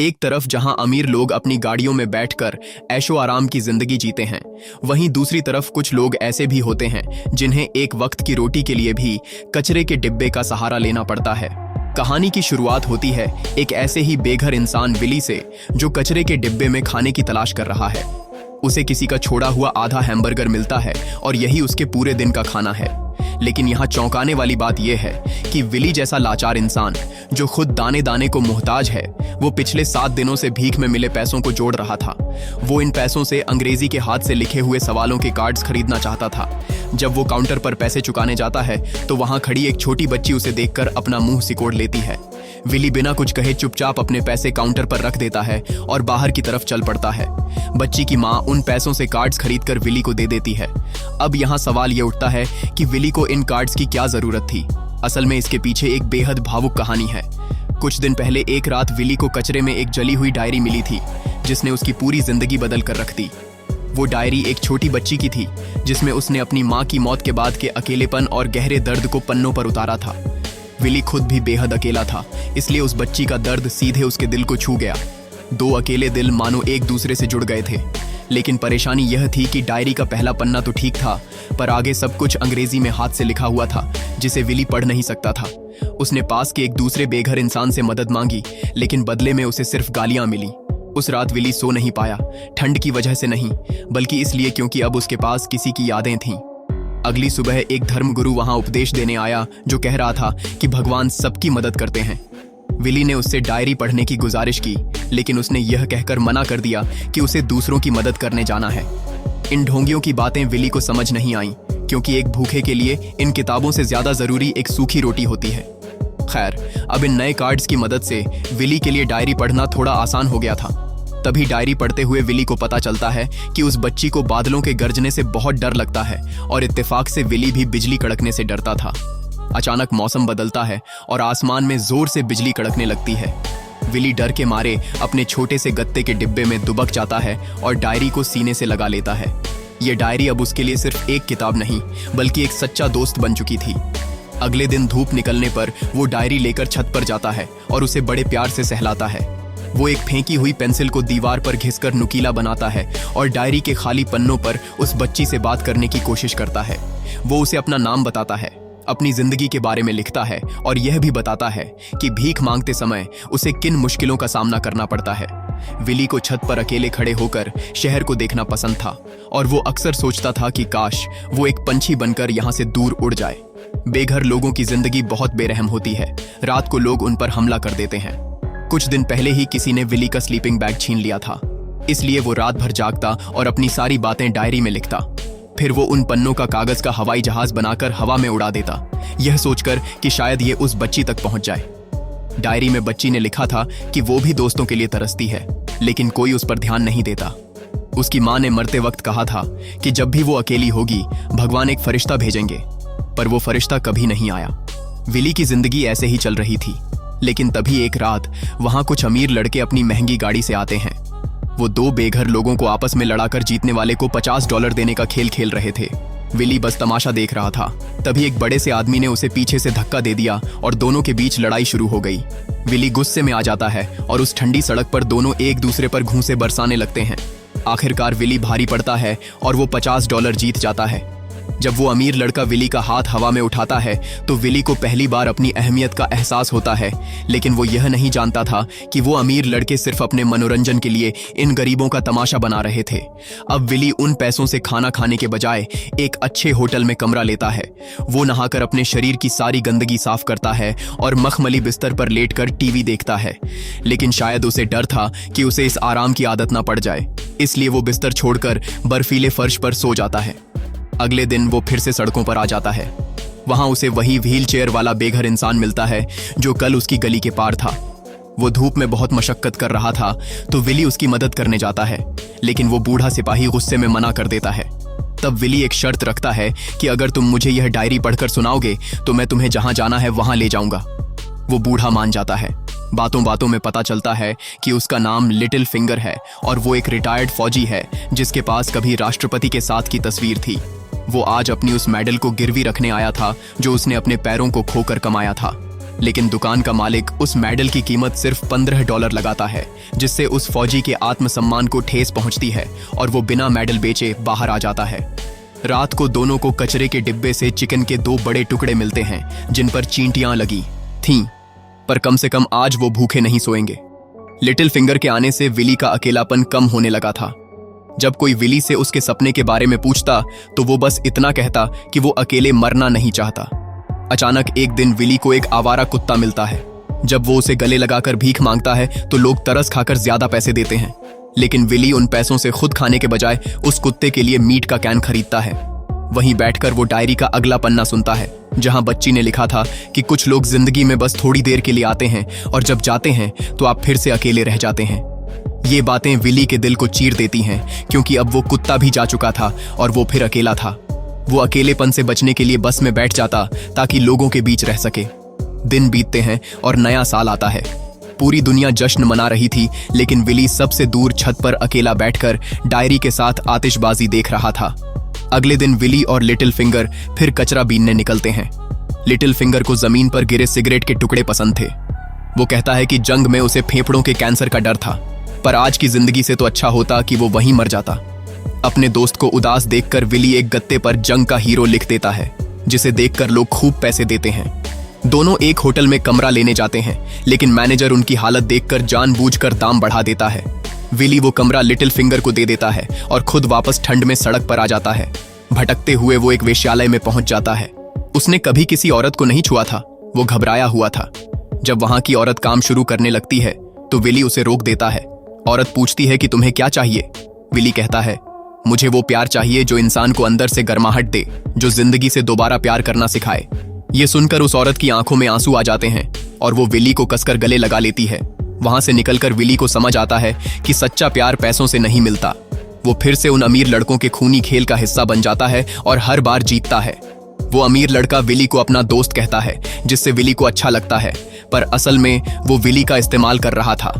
एक तरफ जहां अमीर लोग अपनी गाड़ियों में बैठकर ऐशो आराम की जिंदगी जीते हैं, वहीं दूसरी तरफ कुछ लोग ऐसे भी होते हैं जिन्हें एक वक्त की रोटी के लिए भी कचरे के डिब्बे का सहारा लेना पड़ता है। कहानी की शुरुआत होती है एक ऐसे ही बेघर इंसान विली से, जो कचरे के डिब्बे में खाने की तलाश कर रहा है। उसे किसी का छोड़ा हुआ आधा हैमबर्गर मिलता है और यही उसके पूरे दिन का खाना है। लेकिन यहाँ चौंकाने वाली बात यह है कि विली जैसा लाचार इंसान, जो खुद दाने दाने को मोहताज है, वो पिछले 7 दिनों से भीख में मिले पैसों को जोड़ रहा था। वो इन पैसों से अंग्रेजी के हाथ से लिखे हुए सवालों के कार्ड्स खरीदना चाहता था। जब वो काउंटर पर पैसे चुकाने जाता है तो वहां खड़ी एक छोटी बच्ची उसे देखकर अपना मुंह सिकोड़ लेती है। विली बिना कुछ कहे चुपचाप अपने पैसे काउंटर पर रख देता है और बाहर की तरफ चल पड़ता है। बच्ची की माँ उन पैसों से कार्ड्स खरीदकर विली को दे देती है। अब यहाँ सवाल ये उठता है कि विली को इन कार्ड्स की क्या जरूरत थी। असल में इसके पीछे एक बेहद भावुक कहानी है। कुछ दिन पहले एक रात विली को कचरे में एक जली हुई डायरी मिली थी, जिसने उसकी पूरी जिंदगी बदल कर रख दी। वो डायरी एक छोटी बच्ची की थी, जिसमें उसने अपनी माँ की मौत के बाद के अकेलेपन और गहरे दर्द को पन्नों पर उतारा था। विली खुद भी बेहद अकेला था, इसलिए उस बच्ची का दर्द सीधे उसके दिल को छू गया। 2 अकेले दिल मानो एक दूसरे से जुड़ गए थे। लेकिन परेशानी यह थी कि डायरी का पहला पन्ना तो ठीक था, पर आगे सब कुछ अंग्रेजी में हाथ से लिखा हुआ था, जिसे विली पढ़ नहीं सकता था। उसने पास के एक दूसरे बेघर इंसान से मदद मांगी, लेकिन बदले में उसे सिर्फ गालियां मिली। उस रात विली सो नहीं पाया, ठंड की वजह से नहीं, बल्कि इसलिए क्योंकि अब उसके पास किसी की यादें थीं। अगली सुबह एक धर्मगुरु वहां उपदेश देने आया, जो कह रहा था कि भगवान सबकी मदद करते हैं। विली ने उससे डायरी पढ़ने की गुजारिश की, लेकिन उसने यह कहकर मना कर दिया कि उसे दूसरों की मदद करने जाना है। इन ढोंगियों की बातें विली को समझ नहीं आईं, क्योंकि एक भूखे के लिए इन किताबों से ज्यादा जरूरी एक सूखी रोटी होती है। खैर, अब इन नए कार्ड्स की मदद से विली के लिए डायरी पढ़ना थोड़ा आसान हो गया था। तभी डायरी पढ़ते हुए विली को पता चलता है कि उस बच्ची को बादलों के गरजने से बहुत डर लगता है, और इत्तेफाक से विली भी बिजली कड़कने से डरता था। अचानक मौसम बदलता है और आसमान में जोर से बिजली कड़कने लगती है। विली डर के मारे अपने छोटे से गत्ते के डिब्बे में दुबक जाता है और डायरी को सीने से लगा लेता है। ये डायरी अब उसके लिए सिर्फ एक किताब नहीं, बल्कि एक सच्चा दोस्त बन चुकी थी। अगले दिन धूप निकलने पर वो डायरी लेकर छत पर जाता है और उसे बड़े प्यार से सहलाता है। वो एक फेंकी हुई पेंसिल को दीवार पर घिसकर नुकीला बनाता है और डायरी के खाली पन्नों पर उस बच्ची से बात करने की कोशिश करता है। वो उसे अपना नाम बताता है, अपनी जिंदगी के बारे में लिखता है और यह भी बताता है कि भीख मांगते समय उसे किन मुश्किलों का सामना करना पड़ता है। विली को छत पर अकेले खड़े होकर शहर को देखना पसंद था, और वो अक्सर सोचता था कि काश वो एक पंछी बनकर यहाँ से दूर उड़ जाए। बेघर लोगों की जिंदगी बहुत बेरहम होती है। रात को लोग उन पर हमला कर देते हैं। कुछ दिन पहले ही किसी ने विली का स्लीपिंग बैग छीन लिया था, इसलिए वो रात भर जागता और अपनी सारी बातें डायरी में लिखता। फिर वो उन पन्नों का कागज का हवाई जहाज बनाकर हवा में उड़ा देता, यह सोचकर कि शायद ये उस बच्ची तक पहुंच जाए। डायरी में बच्ची ने लिखा था कि वो भी दोस्तों के लिए तरसती है, लेकिन कोई उस पर ध्यान नहीं देता। उसकी माँ ने मरते वक्त कहा था कि जब भी वो अकेली होगी, भगवान एक फरिश्ता भेजेंगे, पर वो फरिश्ता कभी नहीं आया। विली की जिंदगी ऐसे ही चल रही थी। लेकिन तभी एक रात वहां कुछ अमीर लड़के अपनी महंगी गाड़ी से आते हैं। वो 2 बेघर लोगों को आपस में लड़ाकर जीतने वाले को $50 देने का खेल खेल रहे थे। विली बस तमाशा देख रहा था। तभी एक बड़े से आदमी ने उसे पीछे से धक्का दे दिया और दोनों के बीच लड़ाई शुरू हो गई। विली गुस्से में आ जाता है और उस ठंडी सड़क पर दोनों एक दूसरे पर घूंसे बरसाने लगते हैं। आखिरकार विली भारी पड़ता है और वो $50 जीत जाता है। जब वो अमीर लड़का विली का हाथ हवा में उठाता है तो विली को पहली बार अपनी अहमियत का एहसास होता है। लेकिन वो यह नहीं जानता था कि वो अमीर लड़के सिर्फ अपने मनोरंजन के लिए इन गरीबों का तमाशा बना रहे थे। अब विली उन पैसों से खाना खाने के बजाय एक अच्छे होटल में कमरा लेता है। वो नहाकर अपने शरीर की सारी गंदगी साफ करता है और मखमली बिस्तर पर लेटकर टीवी देखता है। लेकिन शायद उसे डर था कि उसे इस आराम की आदत ना पड़ जाए, इसलिए वो बिस्तर छोड़कर बर्फीले फर्श पर सो जाता है। अगले दिन वो फिर से सड़कों पर आ जाता है। वहां उसे वही व्हील चेयर वाला बेघर इंसान मिलता है जो कल उसकी गली के पार था। वो धूप में बहुत मशक्कत कर रहा था, तो विली उसकी मदद करने जाता है, लेकिन वो बूढ़ा सिपाही गुस्से में मना कर देता है। तब विली एक शर्त रखता है कि अगर तुम मुझे यह डायरी पढ़कर सुनाओगे तो मैं तुम्हें जहां जाना है वहां ले जाऊंगा। वो बूढ़ा मान जाता है। बातों बातों में पता चलता है कि उसका नाम लिटिल फिंगर है और वो एक रिटायर्ड फौजी है जिसके पास कभी राष्ट्रपति के साथ की तस्वीर थी। वो आज अपनी उस मेडल को गिरवी रखने आया था जो उसने अपने पैरों को खोकर कमाया था। लेकिन दुकान का मालिक उस मेडल की कीमत सिर्फ $15 लगाता है, जिससे उस फौजी के आत्मसम्मान को ठेस पहुंचती है और वो बिना मेडल बेचे बाहर आ जाता है। रात को दोनों को कचरे के डिब्बे से चिकन के 2 बड़े टुकड़े मिलते हैं जिन पर चींटियां लगी थीं, पर कम से कम आज वो भूखे नहीं सोएंगे। लिटिल फिंगर के आने से विली का अकेलापन कम होने लगा था। जब कोई विली से उसके सपने के बारे में पूछता तो वो बस इतना कहता कि वो अकेले मरना नहीं चाहता। अचानक एक दिन विली को एक आवारा कुत्ता मिलता है। जब वो उसे गले लगाकर भीख मांगता है तो लोग तरस खाकर ज्यादा पैसे देते हैं, लेकिन विली उन पैसों से खुद खाने के बजाय उस कुत्ते के लिए मीट का कैन खरीदता है। वहीं बैठकर वो डायरी का अगला पन्ना सुनता है, जहां बच्ची ने लिखा था कि कुछ लोग जिंदगी में बस थोड़ी देर के लिए आते हैं और जब जाते हैं तो आप फिर से अकेले रह जाते हैं। ये बातें विली के दिल को चीर देती हैं, क्योंकि अब वो कुत्ता भी जा चुका था और वो फिर अकेला था। वो अकेलेपन से बचने के लिए बस में बैठ जाता ताकि लोगों के बीच रह सके। दिन बीतते हैं और नया साल आता है। पूरी दुनिया जश्न मना रही थी, लेकिन विली सबसे दूर छत पर अकेला बैठकर डायरी के साथ आतिशबाजी देख रहा था। अगले दिन विली और लिटिल फिंगर फिर कचरा बीनने निकलते हैं। लिटिल फिंगर को जमीन पर गिरे सिगरेट के टुकड़े पसंद थे। वो कहता है कि जंग में उसे फेफड़ों के कैंसर का डर था, पर आज की जिंदगी से तो अच्छा होता कि वो वहीं मर जाता। अपने दोस्त को उदास देखकर विली एक गत्ते पर जंग का हीरो लिख देता है, जिसे देखकर लोग खूब पैसे देते हैं। दोनों एक होटल में कमरा लेने जाते हैं, लेकिन मैनेजर उनकी हालत देखकर जानबूझकर दाम बढ़ा देता है। विली वो कमरा लिटिल फिंगर को दे देता है और खुद वापस ठंड में सड़क पर आ जाता है। भटकते हुए वो एक वेश्यालय में पहुंच जाता है। उसने कभी किसी औरत को नहीं छुआ था, वो घबराया हुआ था। जब वहां की औरत काम शुरू करने लगती है तो विली उसे रोक देता है। औरत पूछती है कि तुम्हें क्या चाहिए। विली कहता है, मुझे वो प्यार चाहिए जो इंसान को अंदर से गर्माहट दे, जो जिंदगी से दोबारा प्यार करना सिखाए। ये सुनकर उस औरत की आंखों में आंसू आ जाते हैं और वो विली को कसकर गले लगा लेती है। वहां से निकलकर विली को समझ आता है कि सच्चा प्यार पैसों से नहीं मिलता। वो फिर से उन अमीर लड़कों के खूनी खेल का हिस्सा बन जाता है और हर बार जीतता है। वो अमीर लड़का विली को अपना दोस्त कहता है, जिससे विली को अच्छा लगता है, पर असल में वो विली का इस्तेमाल कर रहा था।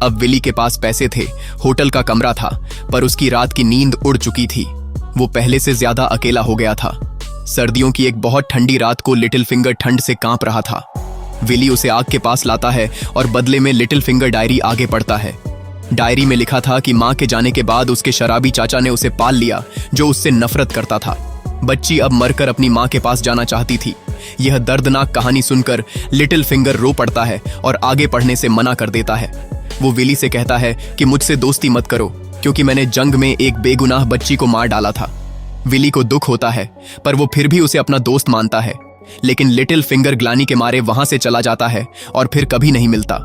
अब विली के पास पैसे थे, होटल का कमरा था, पर उसकी रात की नींद उड़ चुकी थी। वो पहले से ज्यादा अकेला हो गया था। सर्दियों की एक बहुत ठंडी रात को लिटिल फिंगर ठंड से कांप रहा था। विली उसे आग के पास लाता है और बदले में लिटिल फिंगर डायरी आगे पढ़ता है। डायरी में लिखा था कि मां के जाने के बाद उसके शराबी चाचा ने उसे पाल लिया, जो उससे नफरत करता था। बच्ची अब मरकर अपनी मां के पास जाना चाहती थी। यह दर्दनाक कहानी सुनकर लिटिल फिंगर रो पड़ता है और आगे पढ़ने से मना कर देता है। वो विली से कहता है कि मुझसे दोस्ती मत करो, क्योंकि मैंने जंग में एक बेगुनाह बच्ची को मार डाला था। विली को दुख होता है, पर वो फिर भी उसे अपना दोस्त मानता है। लेकिन लिटिल फिंगर ग्लानि के मारे वहां से चला जाता है और फिर कभी नहीं मिलता।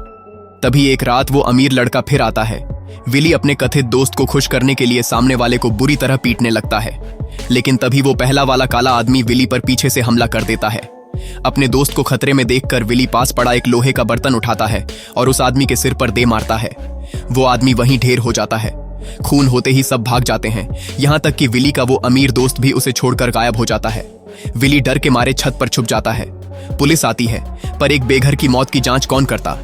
तभी एक रात वो अमीर लड़का फिर आता है। विली अपने कथित दोस्त को खुश करने के लिए सामने वाले को बुरी तरह पीटने लगता है, लेकिन तभी वो पहला वाला काला आदमी विली पर पीछे से हमला कर देता है। अपने दोस्त को खतरे में देखकर विली पास पड़ा एक लोहे का बर्तन उठाता है और उस आदमी के सिर पर दे मारता है। वो आदमी वहीं ढेर हो जाता है। खून होते ही सब भाग जाते हैं, यहाँ तक कि विली का वो अमीर दोस्त भी उसे छोड़कर गायब हो जाता है। विली डर के मारे छत पर छुप जाता है। पुलिस आती है, पर एक बेघर की मौत की जांच कौन करता।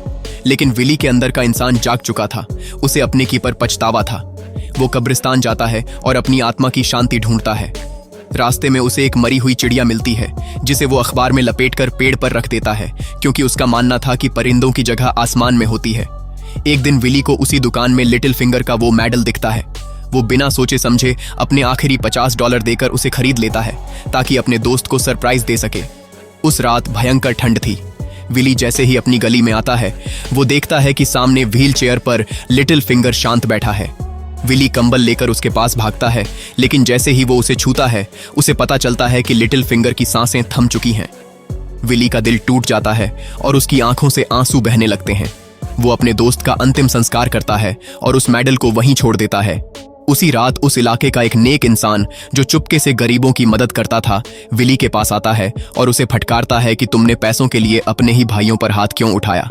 लेकिन विली के अंदर का इंसान जाग चुका था। उसे अपने की पर पछतावा था। वो कब्रिस्तान जाता है और अपनी आत्मा की शांति ढूंढता है। रास्ते में उसे एक मरी हुई चिड़िया मिलती है, जिसे वो अखबार में लपेटकर पेड़ पर रख देता है, क्योंकि उसका मानना था कि परिंदों की जगह आसमान में होती है। एक दिन विली को उसी दुकान में लिटिल फिंगर का वो मेडल दिखता है। वो बिना सोचे समझे अपने आखिरी $50 देकर उसे खरीद लेता है, ताकि अपने दोस्त को सरप्राइज दे सके। उस रात भयंकर ठंड थी। विली जैसे ही अपनी गली में आता है, वो देखता है कि सामने व्हील चेयर पर लिटिल फिंगर शांत बैठा है। विली कंबल लेकर उसके पास भागता है, लेकिन जैसे ही वो उसे छूता है, उसे पता चलता है कि लिटिल फिंगर की सांसें थम चुकी हैं। विली का दिल टूट जाता है और उसकी आंखों से आंसू बहने लगते हैं। वो अपने दोस्त का अंतिम संस्कार करता है और उस मेडल को वहीं छोड़ देता है। उसी रात उस इलाके का एक नेक इंसान जो चुपके से गरीबों की मदद करता था, विली के पास आता है और उसे फटकारता है कि तुमने पैसों के लिए अपने ही भाइयों पर हाथ क्यों उठाया।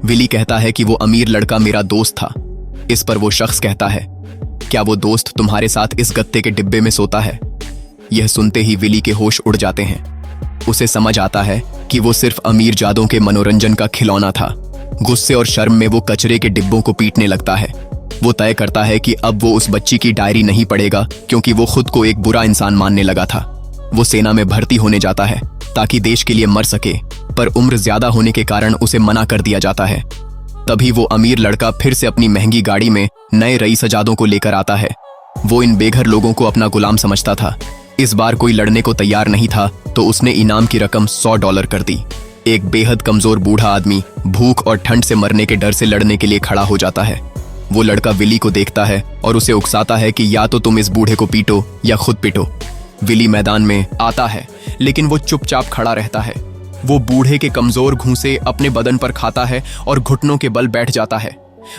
विली कहता है कि वो अमीर लड़का मेरा दोस्त था। इस पर वो शख्स कहता है, क्या वो दोस्त तुम्हारे साथ इस गत्ते के डिब्बे में सोता है? यह सुनते ही विली के होश उड़ जाते हैं। उसे समझ आता है कि वो सिर्फ अमीर जादों के मनोरंजन का खिलौना था। गुस्से और शर्म में वो कचरे के डिब्बों को पीटने लगता है। वो तय करता है कि अब वो उस बच्ची की डायरी नहीं पढ़ेगा, क्योंकि वो खुद को एक बुरा इंसान मानने लगा था। वो सेना में भर्ती होने जाता है ताकि देश के लिए मर सके, पर उम्र ज्यादा होने के कारण उसे मना कर दिया जाता है। तभी वो अमीर लड़का फिर से अपनी महंगी गाड़ी में नए रईस सजादों को लेकर आता है। वो इन बेघर लोगों को अपना गुलाम समझता था। इस बार कोई लड़ने को तैयार नहीं था तो उसने इनाम की रकम $100 कर दी। एक बेहद कमजोर बूढ़ा आदमी भूख और ठंड से मरने के डर से लड़ने के लिए खड़ा हो जाता है। वो लड़का विली को देखता है और उसे उकसाता है कि या तो तुम इस बूढ़े को पीटो या खुद पीटो। विली मैदान में आता है, लेकिन वो चुपचाप खड़ा रहता है। वो बूढ़े के कमजोर घूंसे अपने बदन पर खाता है और घुटनों के बल बैठ जाता है।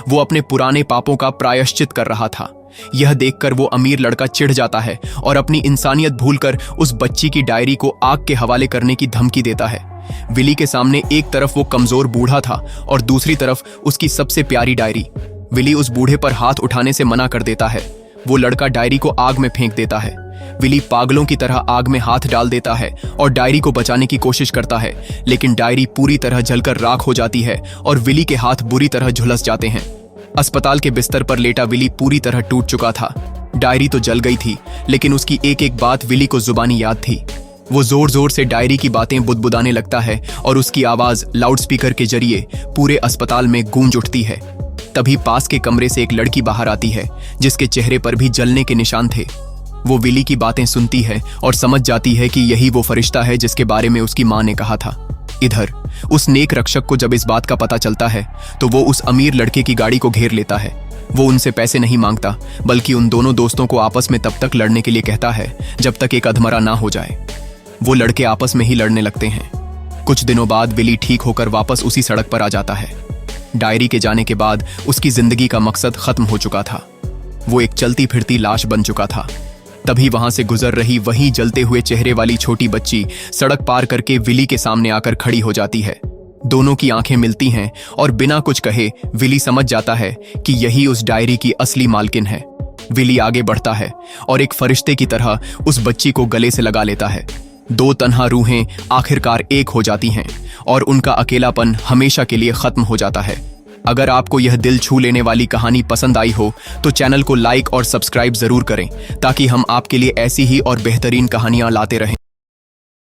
वो अपने पुराने पापों का प्रायश्चित कर रहा था। यह देखकर वो अमीर लड़का चिढ़ जाता है और अपनी इंसानियत भूलकर उस बच्ची की डायरी को आग के हवाले करने की धमकी देता है। विली के सामने एक तरफ वो कमजोर बूढ़ा था और दूसरी तरफ उसकी सबसे प्यारी डायरी। विली उस बूढ़े पर हाथ उठाने से मना कर देता है। वो लड़का डायरी को आग में फेंक देता है। विली पागलों की तरह आग में हाथ डाल देता है और डायरी को बचाने की कोशिश करता है, लेकिन डायरी पूरी तरह जलकर राख हो जाती है और विली के हाथ बुरी तरह झुलस जाते हैं। अस्पताल के बिस्तर पर लेटा विली पूरी तरह टूट चुका था। डायरी तो जल गई थी, लेकिन उसकी एक एक बात विली को जुबानी याद थी। वो जोर जोर से डायरी की बातें बुदबुदाने लगता है और उसकी आवाज लाउडस्पीकर के जरिए पूरे अस्पताल में गूंज उठती है। तभी पास के कमरे से एक लड़की बाहर आती है, जिसके चेहरे पर भी जलने के निशान थे। वो विली की बातें सुनती है और समझ जाती है कि यही वो फरिश्ता है जिसके बारे में उसकी माँ ने कहा था। इधर उस नेक रक्षक को जब इस बात का पता चलता है तो वो उस अमीर लड़के की गाड़ी को घेर लेता है। वो उनसे पैसे नहीं मांगता, बल्कि उन दोनों दोस्तों को आपस में तब तक लड़ने के लिए कहता है जब तक एक अधमरा ना हो जाए। वो लड़के आपस में ही लड़ने लगते हैं। कुछ दिनों बाद विली ठीक होकर वापस उसी सड़क पर आ जाता है। डायरी के जाने के बाद उसकी जिंदगी का मकसद खत्म हो चुका था। वो एक चलती फिरती लाश बन चुका था। तभी वहां से गुजर रही वही जलते हुए चेहरे वाली छोटी बच्ची सड़क पार करके विली के सामने आकर खड़ी हो जाती है। दोनों की आंखें मिलती हैं और बिना कुछ कहे विली समझ जाता है कि यही उस डायरी की असली मालकिन है। विली आगे बढ़ता है और एक फरिश्ते की तरह उस बच्ची को गले से लगा लेता है। दो तन्हा रूहें आखिरकार एक हो जाती हैं और उनका अकेलापन हमेशा के लिए खत्म हो जाता है। अगर आपको यह दिल छू लेने वाली कहानी पसंद आई हो तो चैनल को लाइक और सब्सक्राइब जरूर करें, ताकि हम आपके लिए ऐसी ही और बेहतरीन कहानियां लाते रहें।